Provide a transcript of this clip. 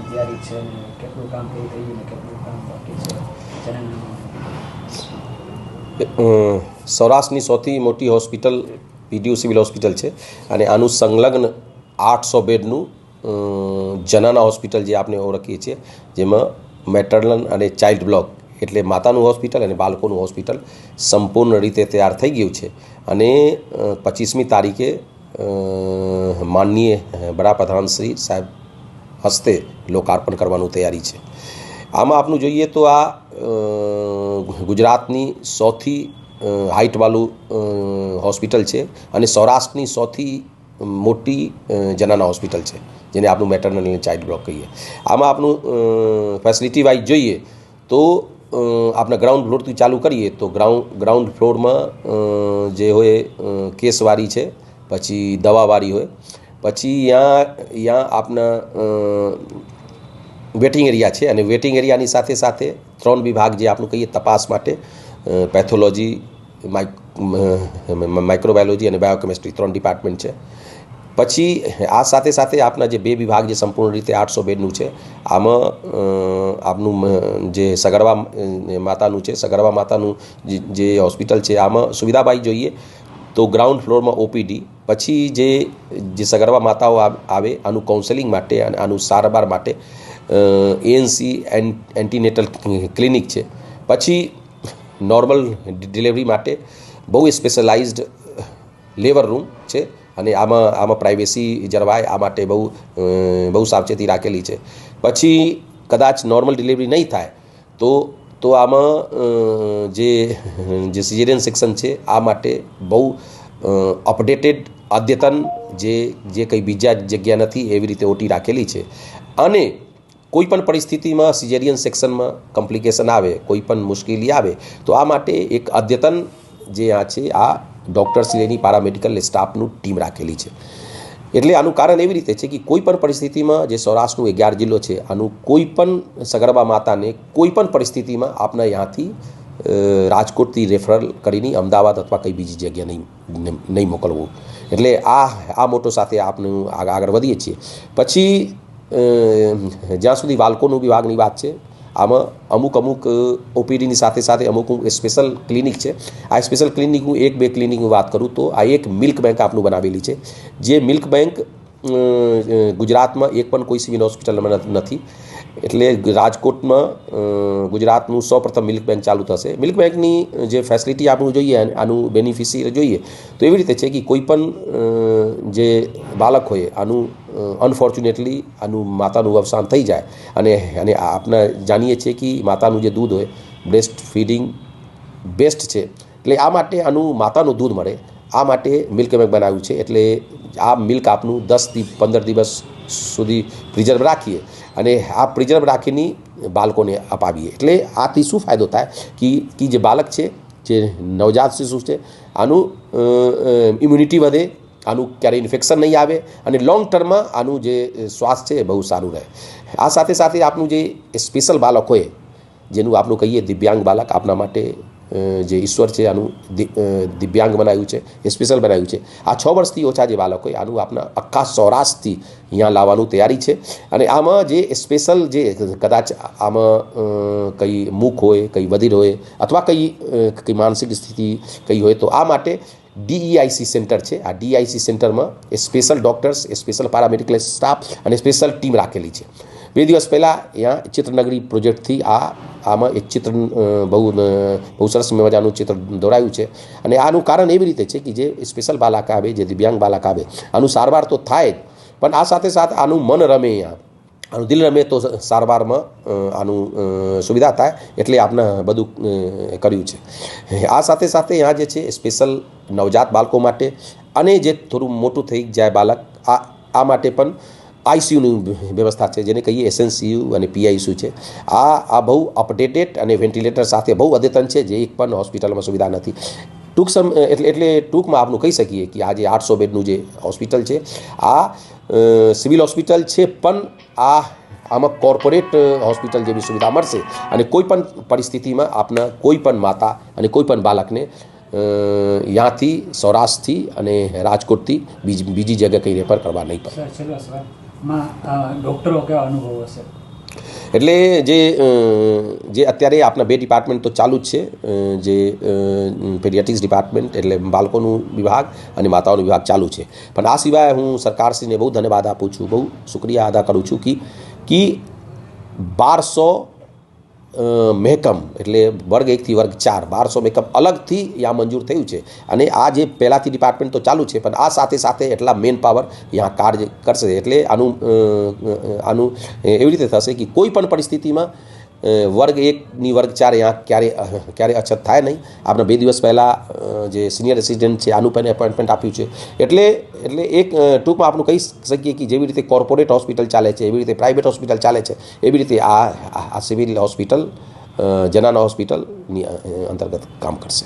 તૈયારી છે અને કેટલું કામ થઈ ગયું ને કેટલું કામ બાકી છે જણાવવાનું? સૌરાષ્ટ્રની સૌથી મોટી હોસ્પિટલ પીડીયુ સિવિલ હોસ્પિટલ છે અને આનું સંલગ્ન 800 બેડનું જનાના હોસ્પિટલ જે આપણે ઓળખીએ છીએ, જેમાં મેટરનલ અને ચાઇલ્ડ બ્લોક એટલે માતાનું હોસ્પિટલ અને બાળકોનું હોસ્પિટલ સંપૂર્ણ રીતે તૈયાર થઈ ગયું છે અને 25મી તારીખે માનનીય વડાપ્રધાન શ્રી સાહેબ હસ્તે લોકાર્પણ કરવાનું તૈયારી છે. આમાં આપનું જોઈએ તો આ ગુજરાતની સૌથી હાઇટવાળું હોસ્પિટલ છે અને સૌરાષ્ટ્રની સૌથી મોટી જનાના હોસ્પિટલ છે, જેને આપણું મેટરનલ અને ચાઇલ્ડ બ્લોક કહીએ. આમાં આપણું ફેસિલિટી વાઇઝ જોઈએ તો આપણે ગ્રાઉન્ડ ફ્લોરથી ચાલુ કરીએ તો ગ્રાઉન્ડ ફ્લોરમાં જે હોય કેસવાળી છે, પછી દવાવાળી હોય, પછી ત્યાં આપણા વેટિંગ એરિયા છે અને વેટિંગ એરિયાની સાથે સાથે 3 વિભાગ જે આપણું કહીએ તપાસ માટે, પેથોલોજી, માઇક્રોબાયોલોજી અને બાયોકેમિસ્ટ્રી 3 ડિપાર્ટમેન્ટ છે. પછી આ સાથે સાથે આપણા જે 2 વિભાગ જે સંપૂર્ણ રીતે 800 બેડનું છે, આમાં આપનું જે સગર્ભા માતાનું છે, સગર્ભા માતાનું જે હોસ્પિટલ છે, આમાં સુવિધાબાઈ જોઈએ તો ગ્રાઉન્ડ ફ્લોરમાં ઓપીડી, પછી જે સગર્ભા માતાઓ આવે આનું કાઉન્સેલિંગ માટે અને આનું સારવાર માટે એએનસી એન્ટીનેટલ ક્લિનિક છે. પછી નોર્મલ ડિલિવરી માટે બહુ સ્પેશિયલાઇઝ્ડ લેબર રૂમ છે અને આમાં પ્રાઇવેસી જળવાય આ માટે બહુ સાવચેતી રાખેલી છે. પછી કદાચ નોર્મલ ડિલિવરી નહીં થાય તો આમાં જે સિઝેરિયન સેક્શન છે આ માટે બહુ અપડેટેડ અદ્યતન જે કંઈ બીજા જગ્યા નથી એવી રીતે ઓટી રાખેલી છે. અને કોઈ પણ પરિસ્થિતિમાં સિઝેરિયન સેક્શનમાં કોમ્પ્લિકેશન આવે, કોઈ પણ મુશ્કેલી આવે તો આ માટે એક અદ્યતન જે આ છે આ ડૉક્ટર્સની પેરામેડિકલ સ્ટાફનું ટીમ રાખેલી છે. એટલે આનું કારણ એવી રીતે છે કે કોઈ પણ પરિસ્થિતિમાં જે સૌરાષ્ટ્રનું 11 જિલ્લો છે, આનું કોઈ પણ સગર્ભા માતાને કોઈ પણ પરિસ્થિતિમાં આપણા અહીંયાથી રાજકોટથી રેફરલ કરીને અમદાવાદ અથવા કંઈ બીજી જગ્યાએ નહીં મોકલવું. એટલે આ મોટો સાથે આપણે આગળ વધીએ છીએ. પછી જ્યાં સુધી બાળકોનું વિભાગની વાત છે, આમાં અમુક ઓપીડીની સાથે સાથે અમુક સ્પેશિયલ ક્લિનિક છે. આ સ્પેશિયલ ક્લિનિક હું 1-2 ક્લિનિકની વાત કરું તો આ એક મિલ્ક બેંક આપણું બનાવેલી છે. જે મિલ્ક બેંક ગુજરાતમાં એક પણ કોઈ સિવિલ હોસ્પિટલમાં નથી. એટલે રાજકોટમાં ગુજરાતનું સૌપ્રથમ મિલ્ક બેંક ચાલુ થશે. મિલ્ક બેંકની જે ફેસિલિટી આપણું જોઈએ, આનું બેનિફિશિયરી જોઈએ તો એવી રીતે છે કે કોઈ પણ જે બાળક હોય આનું અનફોર્ચ્યુનેટલી આનું માતાનું અવસાન થઈ જાય અને આપણે જાણીએ છીએ કે માતાનું જે દૂધ હોય બ્રેસ્ટ ફીડિંગ બેસ્ટ છે, એટલે આ માટે આનું માતાનું દૂધ મળે આ માટે મિલ્ક બેંક બનાવ્યું છે. એટલે આ મિલ્ક આપનું 10થી 15 દિવસ સુધી પ્રિઝર્વ રાખીએ અને આ પ્રિઝર્વ રાખીને બાળકોને અપાવીએ. એટલે આથી શું ફાયદો થાય કે જે બાળક છે, જે નવજાત શિશુ છે, આનું ઇમ્યુનિટી વધે, આનું ક્યારેય ઇન્ફેક્શન નહીં આવે અને લોંગ ટર્મમાં આનું જે સ્વાસ્થ્ય છે એ બહુ સારું રહે. આ સાથે સાથે આપનું જે સ્પેશિયલ બાળક હોય, જેનું આપણું કહીએ દિવ્યાંગ બાળક, આપણા માટે જે ઈશ્વર છે આનું દિવ્યાંગ બનાવ્યું છે, સ્પેશિયલ બનાવ્યું છે. આ 6 વર્ષથી ઓછા જે બાળક હોય આનું આપણા આખા સૌરાષ્ટ્રથી અહીંયા લાવવાનું તૈયારી છે. અને આમાં જે સ્પેશિયલ જે કદાચ આમાં કંઈ મૂક હોય, કંઈ બધિર હોય અથવા કંઈ માનસિક સ્થિતિ કંઈ હોય તો આ માટે DEIC સેન્ટર છે. આ DEIC સેન્ટરમાં special doctors, special paramedical staff અને સ્પેશિયલ ટીમ રાખેલી છે. 2 દિવસ પહેલાં અહીંયા ચિત્રનગરી પ્રોજેક્ટથી આમાં એક ચિત્ર બહુ સરસ મજાનું ચિત્ર દોરાયું છે. અને આનું કારણ એવી રીતે છે કે જે સ્પેશિયલ બાળક આવે, જે દિવ્યાંગ બાળક આવે, આનું સારવાર તો થાય જ, પણ આ સાથે સાથે આનું મન રમે, આનું દિલ રમે તો સારવારમાં આનું સુવિધા થાય. એટલે આપણે બધું કર્યું છે. આ સાથે સાથે અહીંયા જે છે સ્પેશિયલ નવજાત બાળકો માટે અને જે થોડું મોટું થઈ જાય બાળક આ માટે પણ આઈસીયુની વ્યવસ્થા છે, જેને કહીએ SNCU અને PICU છે. આ બહુ અપડેટેડ અને વેન્ટિલેટર સાથે બહુ અદ્યતન છે, જે એક પણ હોસ્પિટલમાં સુવિધા નથી. એટલે ટૂંકમાં આપનું કહી શકીએ કે આ જે 800 બેડનું જે હોસ્પિટલ છે આ સિવિલ હોસ્પિટલ છે, પણ આમાં કોર્પોરેટ હોસ્પિટલ જેવી સુવિધા મળશે અને કોઈ પણ પરિસ્થિતિમાં આપના કોઈ પણ માતા અને કોઈ પણ બાળકને ત્યાંથી સૌરાષ્ટ્રથી અને રાજકોટથી બીજી જગ્યાએ કંઈ રેફર કરવા નહીં પડે. ડૉક્ટરો કેવા અનુભવ હશે? એટલે જે અત્યારે આપણા 2 ડિપાર્ટમેન્ટ તો ચાલુ જ છે, જે પેડિયાટ્રિક્સ ડિપાર્ટમેન્ટ એટલે બાળકોનું વિભાગ અને માતાઓનું વિભાગ ચાલુ છે. પણ આ સિવાય હું સરકારશ્રીને બહુ ધન્યવાદ આપું છું, બહુ શુક્રિયા અદા કરું છું કે 1200 મહેકમ એટલે વર્ગ 1 થી વર્ગ 4 1200 મહેકમ અલગથી यहाँ મંજૂર થયું છે. અને આ જે પહેલાંથી ડિપાર્ટમેન્ટ તો ચાલુ છે, પણ આ સાથે સાથે એટલા મેન પાવર यहाँ કાર્ય કરશે. એટલે આનું એવી રીતે થશે કે કોઈ પણ પરિસ્થિતિમાં વર્ગ 1 ની વર્ગ 4 यहाँ ક્યારે અછત થાય નહીં. આપણે 2 દિવસ પહેલાં જે સિનિયર રેસિડેન્ટ છે આનું પણ એપોઇન્ટમેન્ટ આપ્યું છે. એટલે એક ટૂંકમાં આપણે કહી શકીએ કે જેવી રીતે કોર્પોરેટ હોસ્પિટલ ચાલે છે, એવી રીતે પ્રાઇવેટ હોસ્પિટલ ચાલે છે, એવી રીતે આ સિવિલ હોસ્પિટલ જનાના હોસ્પિટલની અંતર્ગત કામ કરશે.